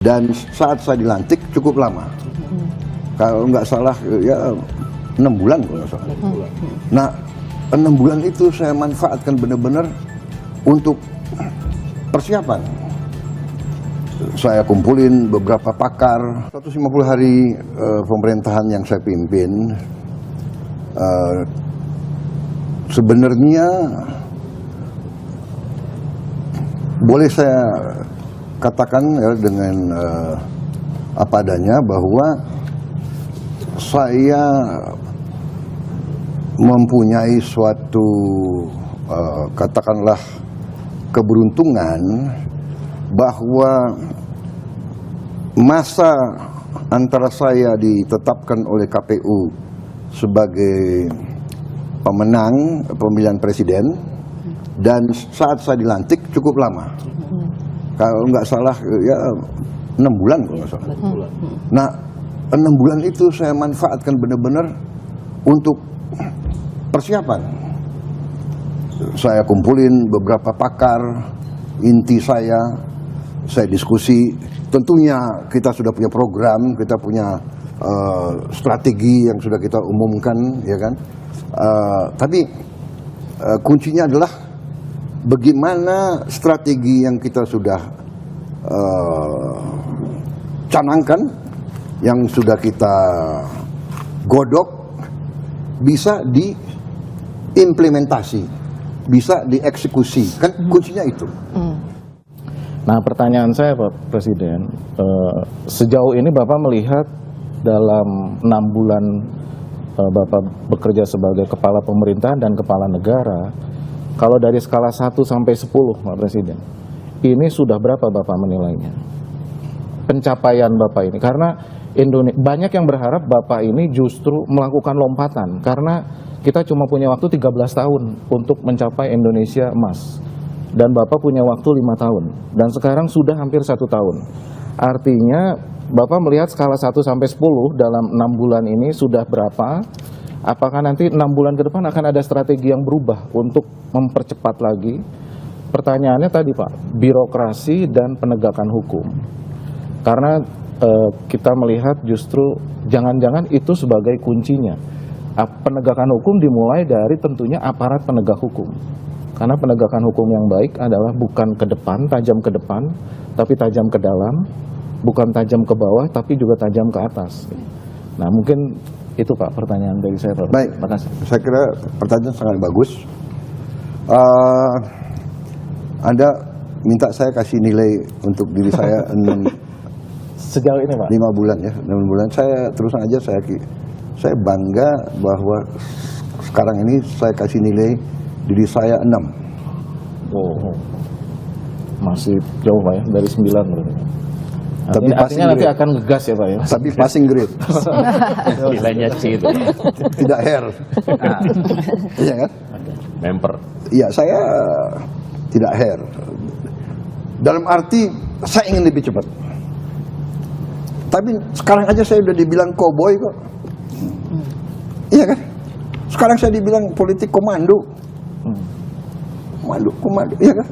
Dan saat saya dilantik cukup lama, kalau nggak salah ya 6 bulan kalau nggak salah. Nah 6 bulan itu saya manfaatkan benar-benar untuk persiapan. Saya kumpulin beberapa pakar, 150 hari pemerintahan yang saya pimpin. Sebenarnya boleh saya katakan ya, dengan apa adanya bahwa saya mempunyai suatu katakanlah keberuntungan bahwa masa antara saya ditetapkan oleh KPU sebagai pemenang pemilihan presiden dan saat saya dilantik cukup lama. Kalau nggak salah ya 6 bulan kalau nggak salah. Nah 6 bulan itu saya manfaatkan benar-benar untuk persiapan. Saya kumpulin beberapa pakar, inti saya diskusi. Tentunya kita sudah punya program, kita punya strategi yang sudah kita umumkan, ya kan. Tapi kuncinya adalah bagaimana strategi yang kita sudah canangkan, yang sudah kita godok, bisa diimplementasi, bisa dieksekusi. Kan kuncinya itu. Nah, pertanyaan saya Pak Presiden, sejauh ini Bapak melihat dalam 6 bulan Bapak bekerja sebagai kepala pemerintahan dan kepala negara, kalau dari skala 1 sampai 10 Pak Presiden, ini sudah berapa Bapak menilainya? Pencapaian Bapak ini, karena banyak yang berharap Bapak ini justru melakukan lompatan, karena kita cuma punya waktu 13 tahun untuk mencapai Indonesia emas. Dan Bapak punya waktu 5 tahun, dan sekarang sudah hampir 1 tahun. Artinya Bapak melihat skala 1 sampai 10 dalam 6 bulan ini sudah berapa? Apakah nanti 6 bulan ke depan akan ada strategi yang berubah untuk mempercepat lagi? Pertanyaannya tadi Pak, birokrasi dan penegakan hukum. Karena kita melihat justru jangan-jangan itu sebagai kuncinya. Penegakan hukum dimulai dari tentunya aparat penegak hukum. Karena penegakan hukum yang baik adalah bukan ke depan, tajam ke depan, tapi tajam ke dalam, bukan tajam ke bawah, tapi juga tajam ke atas. Nah mungkin itu Pak pertanyaan dari saya Pak. Baik, terima kasih. Saya kira pertanyaan sangat bagus. Anda minta saya kasih nilai untuk diri saya Sejauh ini Pak? 5 bulan ya, 6 bulan. Saya terus aja saya bangga bahwa sekarang ini saya kasih nilai diri saya 6. Oh, masih jauh Pak ya, dari 9 berarti. Tapi artinya nanti akan ngegas ya Pak ya? Tapi passing grade. Nilainya C itu. Tidak hair. Iya kan? Member. Iya, saya tidak hair. Dalam arti saya ingin lebih cepat. Tapi sekarang aja saya udah dibilang cowboy kok. Iya kan? Sekarang saya dibilang politik komando. Komando, iya kan?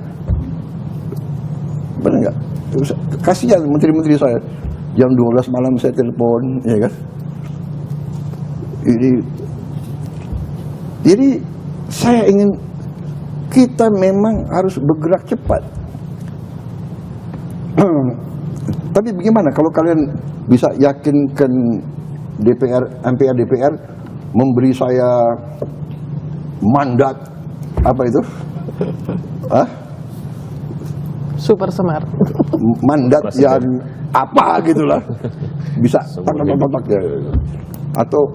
Benar nggak? Kasihan menteri-menteri saya. Jam 12 malam saya telepon, ya kan? Jadi saya ingin, kita memang harus bergerak cepat. Tapi bagaimana kalau kalian bisa yakinkan MPR DPR memberi saya mandat apa itu? Super smart. Mandat yang apa gitulah, bisa tak ya. Atau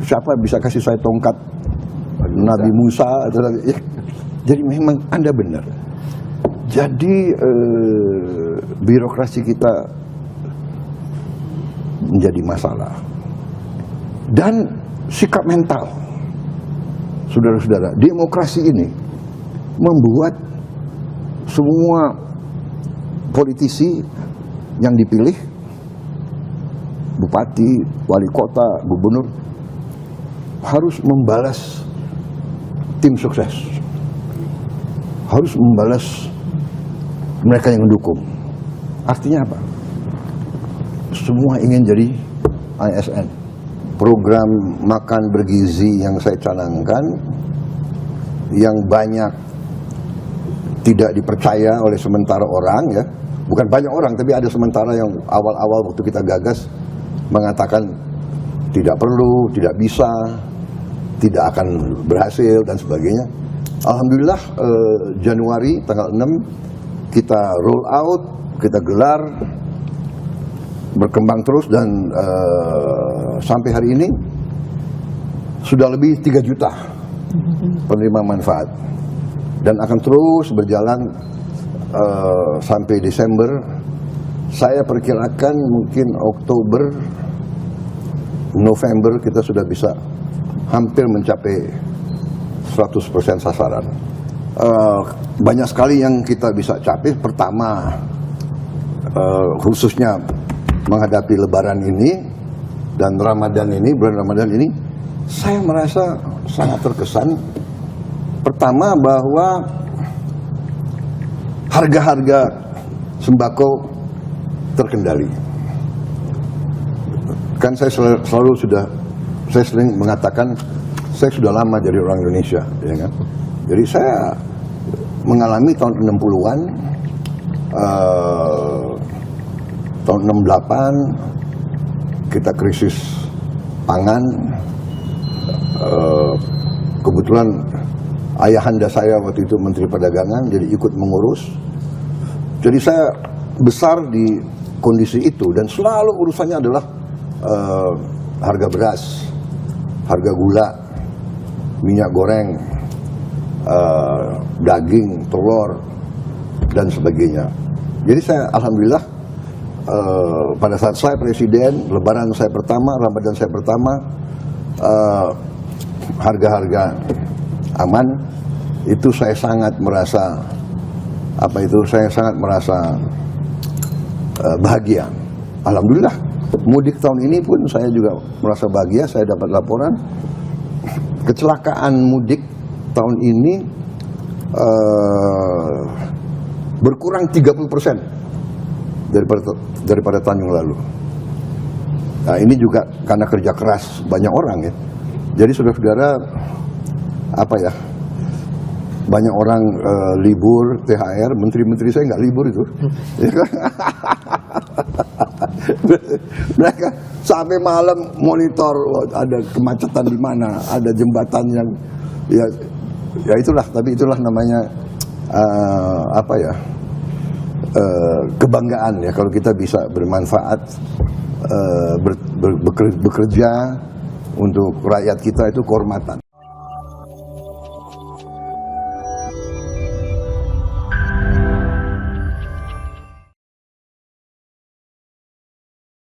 siapa bisa kasih saya tongkat Nabi Musa atau ya. Jadi memang Anda benar. Jadi birokrasi kita menjadi masalah dan sikap mental, saudara-saudara. Demokrasi ini membuat semua politisi yang dipilih, bupati, wali kota, gubernur, harus membalas tim sukses, harus membalas mereka yang mendukung. Artinya apa? semua ingin jadi ASN. Program makan bergizi yang saya canangkan, yang banyak tidak dipercaya oleh sementara orang, ya, bukan banyak orang, tapi ada sementara yang awal-awal waktu kita gagas mengatakan tidak perlu, tidak bisa, tidak akan berhasil dan sebagainya. Alhamdulillah Januari tanggal 6 kita roll out, kita gelar, berkembang terus, dan sampai hari ini sudah lebih 3 juta penerima manfaat, dan akan terus berjalan sampai Desember. Saya perkirakan mungkin Oktober, November kita sudah bisa hampir mencapai 100% sasaran. Banyak sekali yang kita bisa capai. Pertama, khususnya menghadapi Lebaran ini dan Ramadan ini, bulan Ramadan ini, saya merasa sangat terkesan. Pertama, bahwa harga-harga sembako terkendali. Kan saya saya sering mengatakan saya sudah lama jadi orang Indonesia, ya kan? Jadi saya mengalami tahun 60-an, tahun 68 kita krisis pangan. Kebetulan ayahanda saya waktu itu Menteri Perdagangan, jadi ikut mengurus. Jadi saya besar di kondisi itu, dan selalu urusannya adalah harga beras, harga gula, minyak goreng, daging, telur, dan sebagainya. Jadi saya alhamdulillah pada saat saya presiden, Lebaran saya pertama, Ramadan saya pertama, harga-harga aman. Itu saya sangat merasa saya sangat merasa bahagia. Alhamdulillah, mudik tahun ini pun saya juga merasa bahagia. Saya dapat laporan kecelakaan mudik tahun ini berkurang 30% daripada tahun yang lalu. Nah, ini juga karena kerja keras banyak orang, ya. Jadi saudara-saudara, banyak orang libur, THR, menteri-menteri saya nggak libur itu. Mereka sampai malam monitor ada kemacetan di mana, ada jembatan yang ya itulah, tapi itulah namanya kebanggaan, ya, kalau kita bisa bermanfaat, bekerja untuk rakyat kita, itu kehormatan.